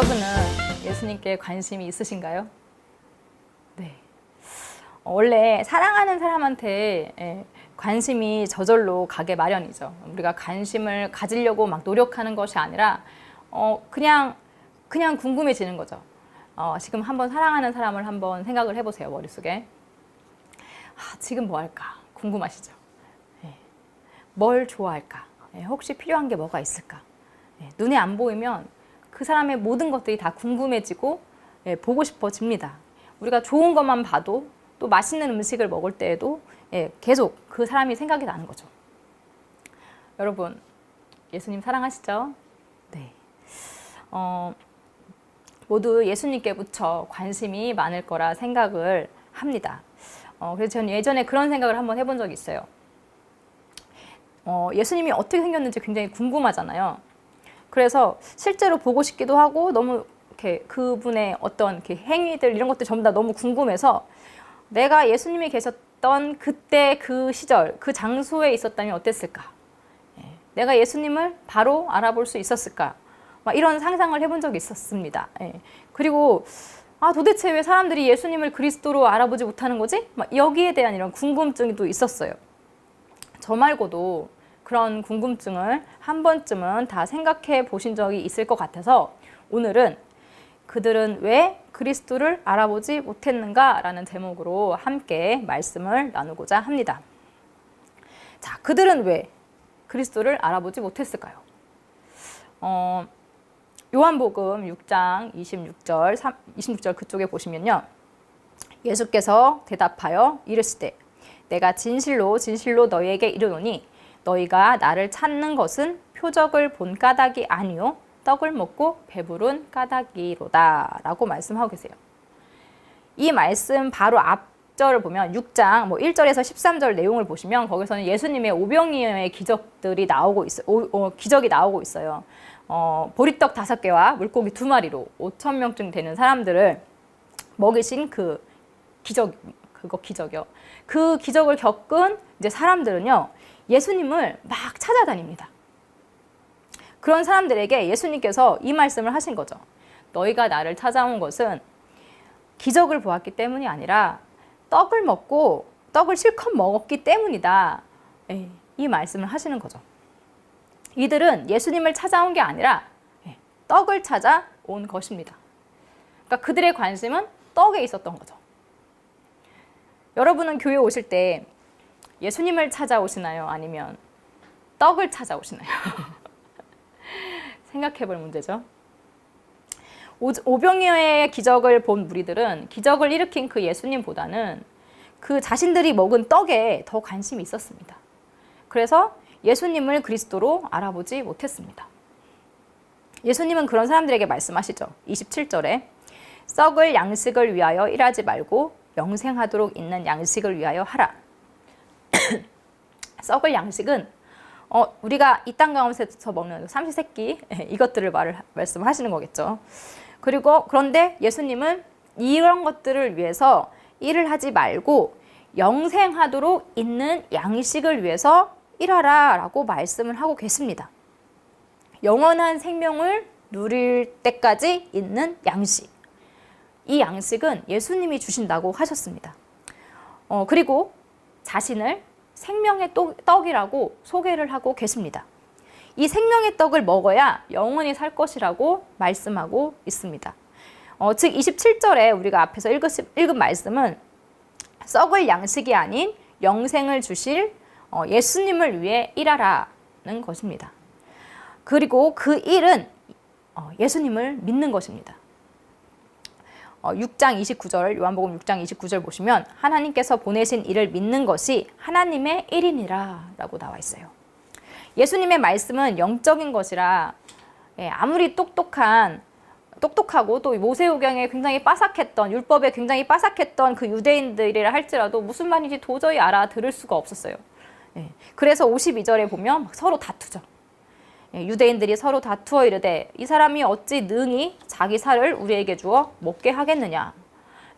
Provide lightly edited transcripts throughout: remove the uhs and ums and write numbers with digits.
여러분은 예수님께 관심이 있으신가요? 네. 원래 사랑하는 사람한테 관심이 저절로 가게 마련이죠. 우리가 관심을 가지려고 막 노력하는 것이 아니라 그냥 궁금해지는 거죠. 지금 한번 사랑하는 사람을 한번 생각을 해보세요. 머릿속에. 지금 뭐 할까? 궁금하시죠? 뭘 좋아할까? 혹시 필요한 게 뭐가 있을까? 눈에 안 보이면 그 사람의 모든 것들이 다 궁금해지고 보고 싶어집니다. 우리가 좋은 것만 봐도 또 맛있는 음식을 먹을 때에도 계속 그 사람이 생각이 나는 거죠. 여러분, 예수님 사랑하시죠? 네. 모두 예수님께 무척 관심이 많을 거라 생각을 합니다. 그래서 저는 예전에 그런 생각을 한번 해본 적이 있어요. 예수님이 어떻게 생겼는지 굉장히 궁금하잖아요. 그래서 실제로 보고 싶기도 하고 너무 이렇게 그분의 어떤 이렇게 행위들 이런 것들 전부 다 너무 궁금해서 내가 예수님이 계셨던 그때 그 시절 그 장소에 있었다면 어땠을까? 내가 예수님을 바로 알아볼 수 있었을까? 막 이런 상상을 해본 적이 있었습니다. 그리고 도대체 왜 사람들이 예수님을 그리스도로 알아보지 못하는 거지? 막 여기에 대한 이런 궁금증도 있었어요. 저 말고도 그런 궁금증을 한 번쯤은 다 생각해 보신 적이 있을 것 같아서 오늘은 그들은 왜 그리스도를 알아보지 못했는가? 라는 제목으로 함께 말씀을 나누고자 합니다. 자, 그들은 왜 그리스도를 알아보지 못했을까요? 요한복음 6장 26절 그쪽에 보시면요. 예수께서 대답하여 이르시되 내가 진실로 진실로 너희에게 이르노니 너희가 나를 찾는 것은 표적을 본 까닭이 아니요 떡을 먹고 배부른 까닭이로다 라고 말씀하고 계세요. 이 말씀 바로 앞절을 보면 6장 1절에서 13절 내용을 보시면 거기서는 예수님의 오병이어의 기적들이 나오고 있어요. 기적이 나오고 있어요. 보리떡 5개와 물고기 2마리로 5,000명쯤 되는 사람들을 먹이신 그 기적이요. 그 기적을 겪은 이제 사람들은요, 예수님을 막 찾아다닙니다. 그런 사람들에게 예수님께서 이 말씀을 하신 거죠. 너희가 나를 찾아온 것은 기적을 보았기 때문이 아니라 떡을 먹고 떡을 실컷 먹었기 때문이다. 이 말씀을 하시는 거죠. 이들은 예수님을 찾아온 게 아니라 떡을 찾아온 것입니다. 그러니까 그들의 관심은 떡에 있었던 거죠. 여러분은 교회 오실 때 예수님을 찾아오시나요? 아니면 떡을 찾아오시나요? 생각해 볼 문제죠. 오병이어의 기적을 본 무리들은 기적을 일으킨 그 예수님보다는 그 자신들이 먹은 떡에 더 관심이 있었습니다. 그래서 예수님을 그리스도로 알아보지 못했습니다. 예수님은 그런 사람들에게 말씀하시죠. 27절에 썩을 양식을 위하여 일하지 말고 영생하도록 있는 양식을 위하여 하라. 썩을 양식은 우리가 이 땅 가운데서 먹는 삼시세끼 이것들을 말씀하시는 거겠죠. 그런데 예수님은 이런 것들을 위해서 일을 하지 말고 영생하도록 있는 양식을 위해서 일하라 라고 말씀을 하고 계십니다. 영원한 생명을 누릴 때까지 있는 양식. 이 양식은 예수님이 주신다고 하셨습니다. 그리고 자신을 생명의 떡이라고 소개를 하고 계십니다. 이 생명의 떡을 먹어야 영원히 살 것이라고 말씀하고 있습니다. 즉 27절에 우리가 앞에서 읽은 말씀은 썩을 양식이 아닌 영생을 주실 예수님을 위해 일하라는 것입니다. 그리고 그 일은 예수님을 믿는 것입니다. 6장 29절, 요한복음 6장 29절 보시면 하나님께서 보내신 이를 믿는 것이 하나님의 일이니라 라고 나와 있어요. 예수님의 말씀은 영적인 것이라 아무리 똑똑하고 또 모세오경에 굉장히 빠삭했던 율법에 굉장히 빠삭했던 그 유대인들이라 할지라도 무슨 말인지 도저히 알아들을 수가 없었어요. 그래서 52절에 보면 서로 다투죠. 유대인들이 서로 다투어 이르되 이 사람이 어찌 능히 자기 살을 우리에게 주어 먹게 하겠느냐.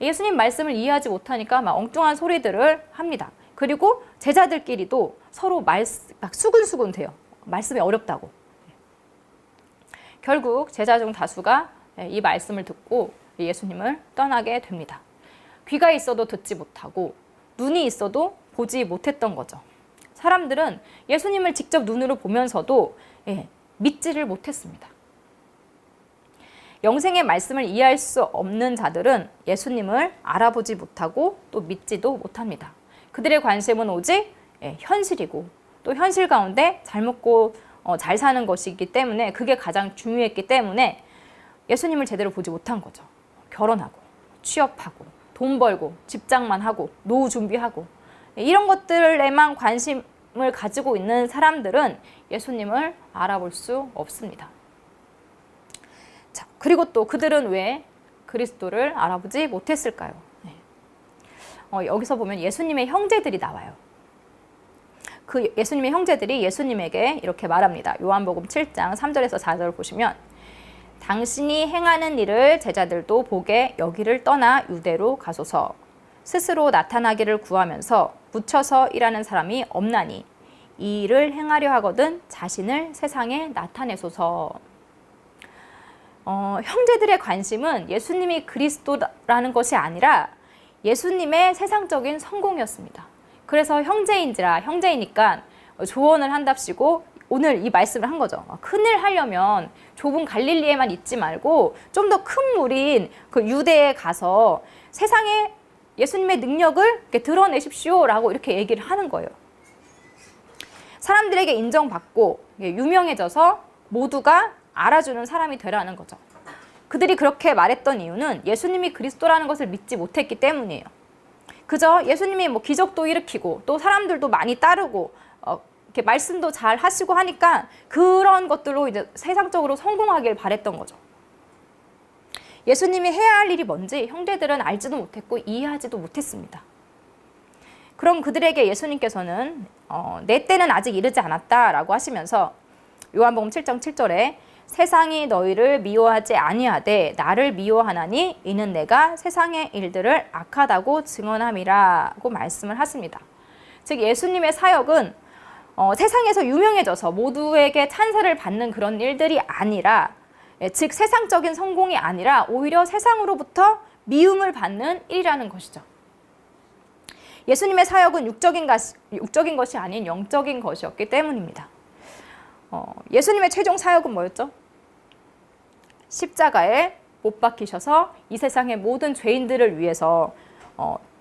예수님 말씀을 이해하지 못하니까 막 엉뚱한 소리들을 합니다. 그리고 제자들끼리도 서로 막 수근수근 돼요. 말씀이 어렵다고. 결국 제자 중 다수가 이 말씀을 듣고 예수님을 떠나게 됩니다. 귀가 있어도 듣지 못하고 눈이 있어도 보지 못했던 거죠. 사람들은 예수님을 직접 눈으로 보면서도 믿지를 못했습니다. 영생의 말씀을 이해할 수 없는 자들은 예수님을 알아보지 못하고 또 믿지도 못합니다. 그들의 관심은 오직 현실이고 또 현실 가운데 잘 먹고 잘 사는 것이기 때문에 그게 가장 중요했기 때문에 예수님을 제대로 보지 못한 거죠. 결혼하고 취업하고 돈 벌고 직장만 하고 노후 준비하고 이런 것들에만 관심을 가지고 있는 사람들은 예수님을 알아볼 수 없습니다. 자, 그리고 또 그들은 왜 그리스도를 알아보지 못했을까요? 여기서 보면 예수님의 형제들이 나와요. 그 예수님의 형제들이 예수님에게 이렇게 말합니다. 요한복음 7장 3절에서 4절을 보시면 당신이 행하는 일을 제자들도 보게 여기를 떠나 유대로 가소서. 스스로 나타나기를 구하면서 묻혀서 일하는 사람이 없나니 이 일을 행하려 하거든 자신을 세상에 나타내소서. 형제들의 관심은 예수님이 그리스도라는 것이 아니라 예수님의 세상적인 성공이었습니다. 그래서 형제이니까 조언을 한답시고 오늘 이 말씀을 한 거죠. 큰일 하려면 좁은 갈릴리에만 있지 말고 좀 더 큰 무리인 그 유대에 가서 세상에 예수님의 능력을 이렇게 드러내십시오라고 이렇게 얘기를 하는 거예요. 사람들에게 인정받고 유명해져서 모두가 알아주는 사람이 되라는 거죠. 그들이 그렇게 말했던 이유는 예수님이 그리스도라는 것을 믿지 못했기 때문이에요. 그저 예수님이 뭐 기적도 일으키고 또 사람들도 많이 따르고 이렇게 말씀도 잘 하시고 하니까 그런 것들로 이제 세상적으로 성공하길 바랬던 거죠. 예수님이 해야 할 일이 뭔지 형제들은 알지도 못했고 이해하지도 못했습니다. 그럼 그들에게 예수님께서는 내 때는 아직 이르지 않았다라고 하시면서 요한복음 7장 7절에 세상이 너희를 미워하지 아니하되 나를 미워하나니 이는 내가 세상의 일들을 악하다고 증언함이라고 말씀을 하십니다. 즉 예수님의 사역은 세상에서 유명해져서 모두에게 찬사를 받는 그런 일들이 아니라 즉 세상적인 성공이 아니라 오히려 세상으로부터 미움을 받는 일이라는 것이죠. 예수님의 사역은 육적인 것이 아닌 영적인 것이었기 때문입니다. 예수님의 최종 사역은 뭐였죠? 십자가에 못 박히셔서 이 세상의 모든 죄인들을 위해서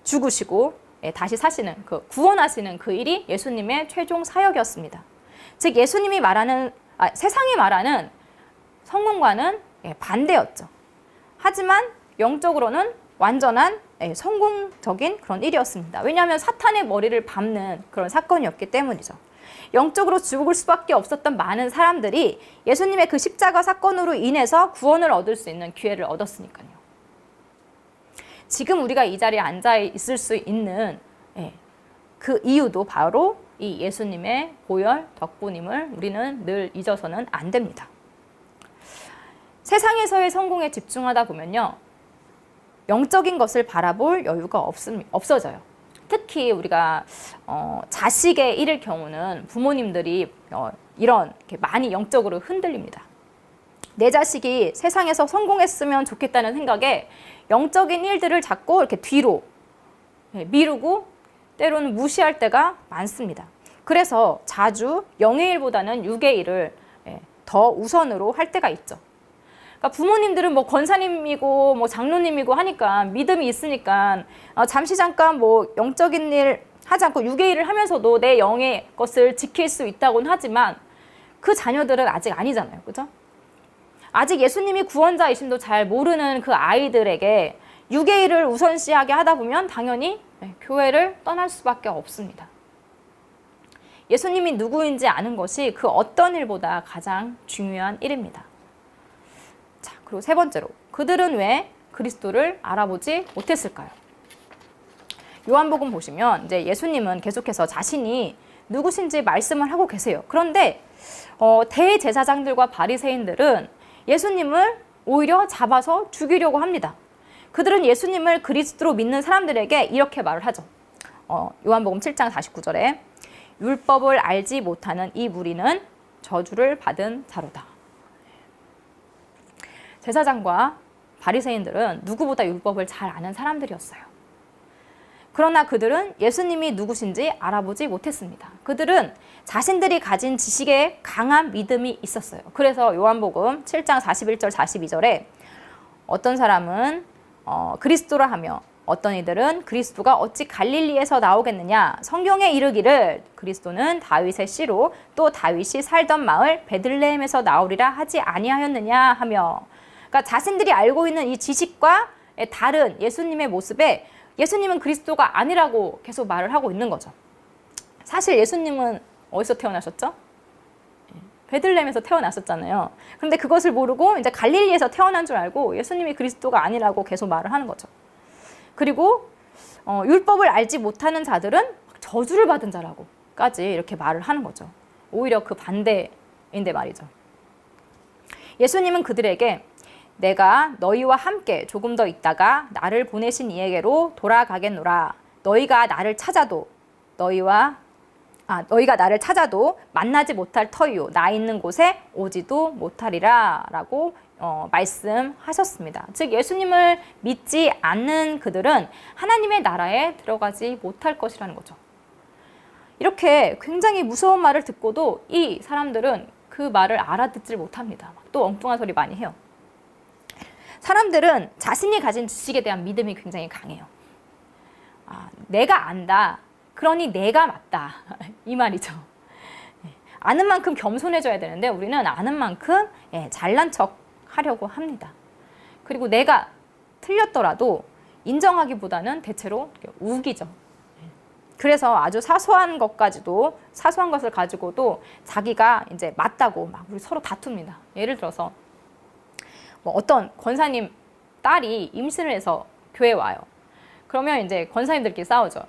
죽으시고 다시 사시는 구원하시는 그 일이 예수님의 최종 사역이었습니다. 즉 예수님이 세상이 말하는 성공과는 반대였죠. 하지만 영적으로는 완전한 성공적인 그런 일이었습니다. 왜냐하면 사탄의 머리를 밟는 그런 사건이었기 때문이죠. 영적으로 죽을 수밖에 없었던 많은 사람들이 예수님의 그 십자가 사건으로 인해서 구원을 얻을 수 있는 기회를 얻었으니까요. 지금 우리가 이 자리에 앉아 있을 수 있는 그 이유도 바로 이 예수님의 보혈 덕분임을 우리는 늘 잊어서는 안 됩니다. 세상에서의 성공에 집중하다 보면요, 영적인 것을 바라볼 여유가 없어져요. 특히 우리가 자식의 일일 경우는 부모님들이 이렇게 많이 영적으로 흔들립니다. 내 자식이 세상에서 성공했으면 좋겠다는 생각에 영적인 일들을 자꾸 이렇게 뒤로 미루고 때로는 무시할 때가 많습니다. 그래서 자주 영의 일보다는 육의 일을 더 우선으로 할 때가 있죠. 그러니까 부모님들은 뭐 권사님이고 뭐 장로님이고 하니까 믿음이 있으니까 잠시 잠깐 뭐 영적인 일 하지 않고 육의 일을 하면서도 내 영의 것을 지킬 수 있다고는 하지만 그 자녀들은 아직 아니잖아요. 그죠? 아직 예수님이 구원자이심도 잘 모르는 그 아이들에게 육의 일을 우선시하게 하다 보면 당연히 교회를 떠날 수밖에 없습니다. 예수님이 누구인지 아는 것이 그 어떤 일보다 가장 중요한 일입니다. 자, 그리고 세 번째로, 그들은 왜 그리스도를 알아보지 못했을까요? 요한복음 보시면 이제 예수님은 계속해서 자신이 누구신지 말씀을 하고 계세요. 그런데 대제사장들과 바리새인들은 예수님을 오히려 잡아서 죽이려고 합니다. 그들은 예수님을 그리스도로 믿는 사람들에게 이렇게 말을 하죠. 요한복음 7장 49절에 율법을 알지 못하는 이 무리는 저주를 받은 자로다. 제사장과 바리새인들은 누구보다 율법을 잘 아는 사람들이었어요. 그러나 그들은 예수님이 누구신지 알아보지 못했습니다. 그들은 자신들이 가진 지식에 강한 믿음이 있었어요. 그래서 요한복음 7장 41절 42절에 어떤 사람은 그리스도라 하며 어떤 이들은 그리스도가 어찌 갈릴리에서 나오겠느냐, 성경에 이르기를 그리스도는 다윗의 씨로 또 다윗이 살던 마을 베들레헴에서 나오리라 하지 아니하였느냐 하며, 그러니까 자신들이 알고 있는 이 지식과 다른 예수님의 모습에 예수님은 그리스도가 아니라고 계속 말을 하고 있는 거죠. 사실 예수님은 어디서 태어나셨죠? 베들레헴에서 태어났었잖아요. 그런데 그것을 모르고 이제 갈릴리에서 태어난 줄 알고 예수님이 그리스도가 아니라고 계속 말을 하는 거죠. 그리고 율법을 알지 못하는 자들은 저주를 받은 자라고까지 이렇게 말을 하는 거죠. 오히려 그 반대인데 말이죠. 예수님은 그들에게 내가 너희와 함께 조금 더 있다가 나를 보내신 이에게로 돌아가겠노라. 너희가 나를 찾아도 만나지 못할 터이요 나 있는 곳에 오지도 못하리라 라고 말씀하셨습니다. 즉 예수님을 믿지 않는 그들은 하나님의 나라에 들어가지 못할 것이라는 거죠. 이렇게 굉장히 무서운 말을 듣고도 이 사람들은 그 말을 알아듣질 못합니다. 또 엉뚱한 소리 많이 해요. 사람들은 자신이 가진 지식에 대한 믿음이 굉장히 강해요. 내가 안다. 그러니 내가 맞다. 이 말이죠. 아는 만큼 겸손해져야 되는데 우리는 아는 만큼 잘난 척 하려고 합니다. 그리고 내가 틀렸더라도 인정하기보다는 대체로 우기죠. 그래서 아주 사소한 것을 가지고도 자기가 이제 맞다고 막 우리 서로 다툽니다. 예를 들어서 어떤 권사님 딸이 임신을 해서 교회에 와요. 그러면 이제 권사님들끼리 싸우죠.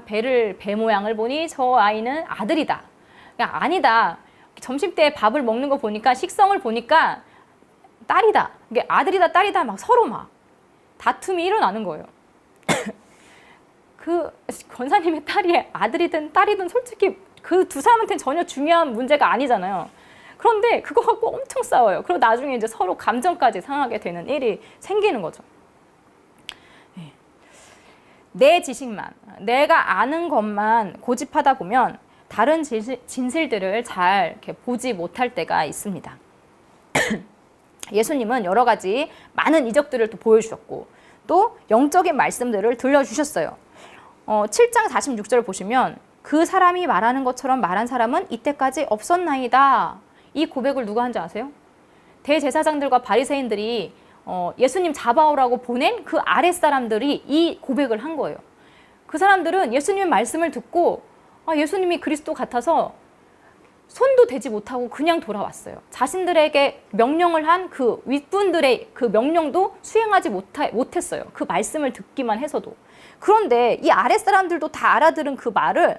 배 모양을 보니 저 아이는 아들이다. 아니다. 점심때 밥을 먹는 거 보니까 식성을 보니까 딸이다. 이게 아들이다 딸이다 막 서로 막 다툼이 일어나는 거예요. 그 권사님의 딸이 아들이든 딸이든 솔직히 그 두 사람한테는 전혀 중요한 문제가 아니잖아요. 그런데 그거 갖고 엄청 싸워요. 그리고 나중에 이제 서로 감정까지 상하게 되는 일이 생기는 거죠. 내 지식만, 내가 아는 것만 고집하다 보면 다른 진실들을 잘 이렇게 보지 못할 때가 있습니다. 예수님은 여러 가지 많은 이적들을 또 보여주셨고 또 영적인 말씀들을 들려주셨어요. 7장 46절 보시면 그 사람이 말하는 것처럼 말한 사람은 이때까지 없었나이다. 이 고백을 누가 한지 아세요? 대제사장들과 바리새인들이 예수님 잡아오라고 보낸 그 아랫사람들이 이 고백을 한 거예요. 그 사람들은 예수님의 말씀을 듣고 예수님이 그리스도 같아서 손도 대지 못하고 그냥 돌아왔어요. 자신들에게 명령을 한 그 윗분들의 그 명령도 수행하지 못했어요. 그 말씀을 듣기만 해서도. 그런데 이 아랫사람들도 다 알아들은 그 말을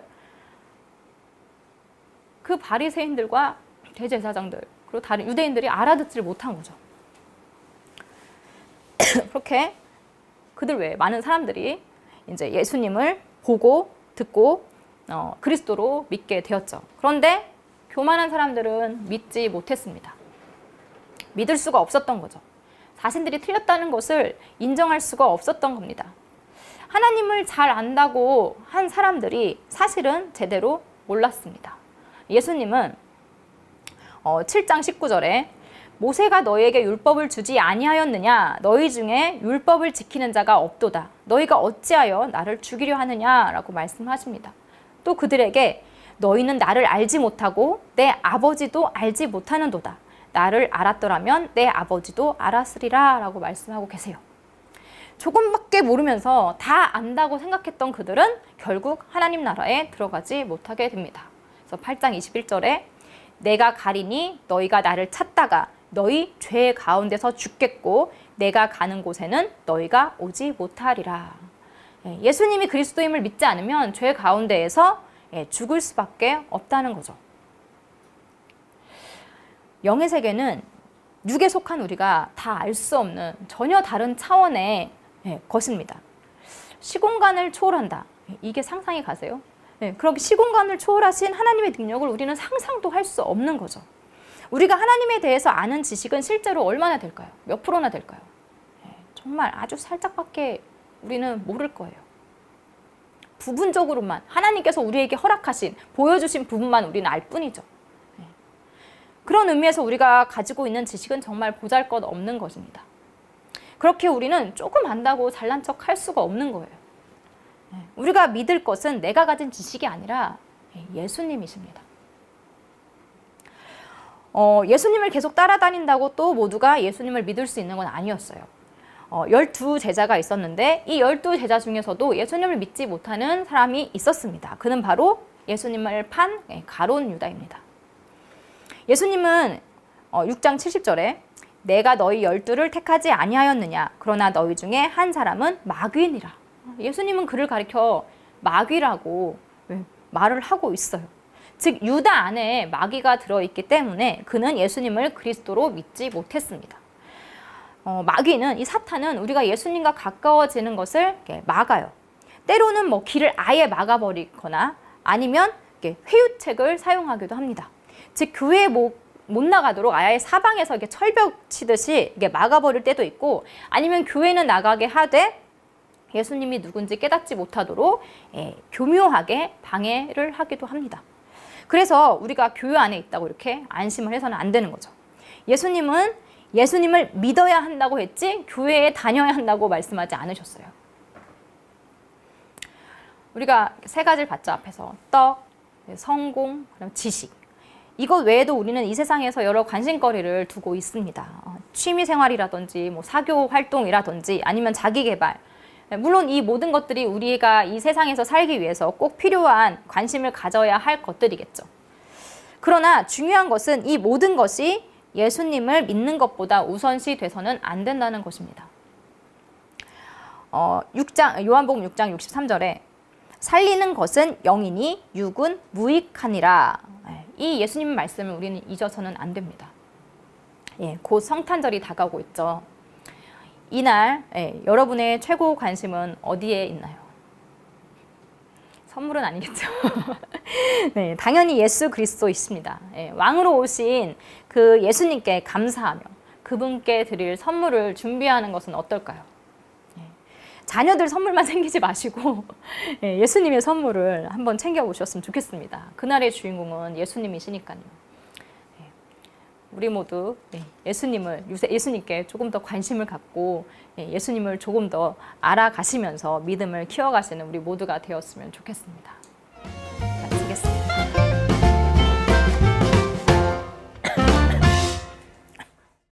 그 바리새인들과 대제사장들 그리고 다른 유대인들이 알아듣지를 못한 거죠. 그렇게 그들 외에 많은 사람들이 이제 예수님을 보고 듣고 그리스도로 믿게 되었죠. 그런데 교만한 사람들은 믿지 못했습니다. 믿을 수가 없었던 거죠. 자신들이 틀렸다는 것을 인정할 수가 없었던 겁니다. 하나님을 잘 안다고 한 사람들이 사실은 제대로 몰랐습니다. 예수님은 7장 19절에 모세가 너희에게 율법을 주지 아니하였느냐? 너희 중에 율법을 지키는 자가 없도다. 너희가 어찌하여 나를 죽이려 하느냐라고 말씀하십니다. 또 그들에게 너희는 나를 알지 못하고 내 아버지도 알지 못하는도다. 나를 알았더라면 내 아버지도 알았으리라 라고 말씀하고 계세요. 조금밖에 모르면서 다 안다고 생각했던 그들은 결국 하나님 나라에 들어가지 못하게 됩니다. 그래서 8장 21절에 내가 가리니 너희가 나를 찾다가 너희 죄 가운데서 죽겠고 내가 가는 곳에는 너희가 오지 못하리라. 예수님이 그리스도임을 믿지 않으면 죄 가운데에서 죽을 수밖에 없다는 거죠. 영의 세계는 육에 속한 우리가 다 알 수 없는 전혀 다른 차원의 것입니다. 시공간을 초월한다. 이게 상상이 가세요? 그렇게 시공간을 초월하신 하나님의 능력을 우리는 상상도 할 수 없는 거죠. 우리가 하나님에 대해서 아는 지식은 실제로 얼마나 될까요? 몇 프로나 될까요? 정말 아주 살짝밖에 우리는 모를 거예요. 부분적으로만 하나님께서 우리에게 허락하신, 보여주신 부분만 우리는 알 뿐이죠. 그런 의미에서 우리가 가지고 있는 지식은 정말 보잘것없는 것입니다. 그렇게 우리는 조금 안다고 잘난 척 할 수가 없는 거예요. 우리가 믿을 것은 내가 가진 지식이 아니라 예수님이십니다. 예수님을 계속 따라다닌다고 또 모두가 예수님을 믿을 수 있는 건 아니었어요. 12제자가 있었는데 이 12제자 중에서도 예수님을 믿지 못하는 사람이 있었습니다. 그는 바로 예수님을 판 가룟 유다입니다. 예수님은 6장 70절에 내가 너희 12를 택하지 아니하였느냐 그러나 너희 중에 한 사람은 마귀니라. 예수님은 그를 가리켜 마귀라고 말을 하고 있어요. 즉 유다 안에 마귀가 들어있기 때문에 그는 예수님을 그리스도로 믿지 못했습니다. 마귀는, 이 사탄은 우리가 예수님과 가까워지는 것을 막아요. 때로는 뭐 길을 아예 막아버리거나 아니면 회유책을 사용하기도 합니다. 즉 교회에 못 나가도록 아예 사방에서 이렇게 철벽 치듯이 이게 막아버릴 때도 있고, 아니면 교회는 나가게 하되 예수님이 누군지 깨닫지 못하도록 교묘하게 방해를 하기도 합니다. 그래서 우리가 교회 안에 있다고 이렇게 안심을 해서는 안 되는 거죠. 예수님은 예수님을 믿어야 한다고 했지 교회에 다녀야 한다고 말씀하지 않으셨어요. 우리가 세 가지를 봤죠. 앞에서 떡, 성공, 그다음 지식. 이것 외에도 우리는 이 세상에서 여러 관심거리를 두고 있습니다. 취미생활이라든지 뭐 사교 활동이라든지 아니면 자기개발. 물론 이 모든 것들이 우리가 이 세상에서 살기 위해서 꼭 필요한 관심을 가져야 할 것들이겠죠. 그러나 중요한 것은 이 모든 것이 예수님을 믿는 것보다 우선시 돼서는 안 된다는 것입니다. 요한복음 6장 63절에 살리는 것은 영이니 육은 무익하니라. 이 예수님의 말씀을 우리는 잊어서는 안 됩니다. 곧 성탄절이 다가오고 있죠. 이날 여러분의 최고 관심은 어디에 있나요? 선물은 아니겠죠. 네, 당연히 예수 그리스도이십니다. 왕으로 오신 그 예수님께 감사하며 그분께 드릴 선물을 준비하는 것은 어떨까요? 자녀들 선물만 챙기지 마시고 예수님의 선물을 한번 챙겨보셨으면 좋겠습니다. 그날의 주인공은 예수님이시니까요. 우리 모두 예수님께 조금 더 관심을 갖고 예수님을 조금 더 알아가시면서 믿음을 키워가시는 우리 모두가 되었으면 좋겠습니다.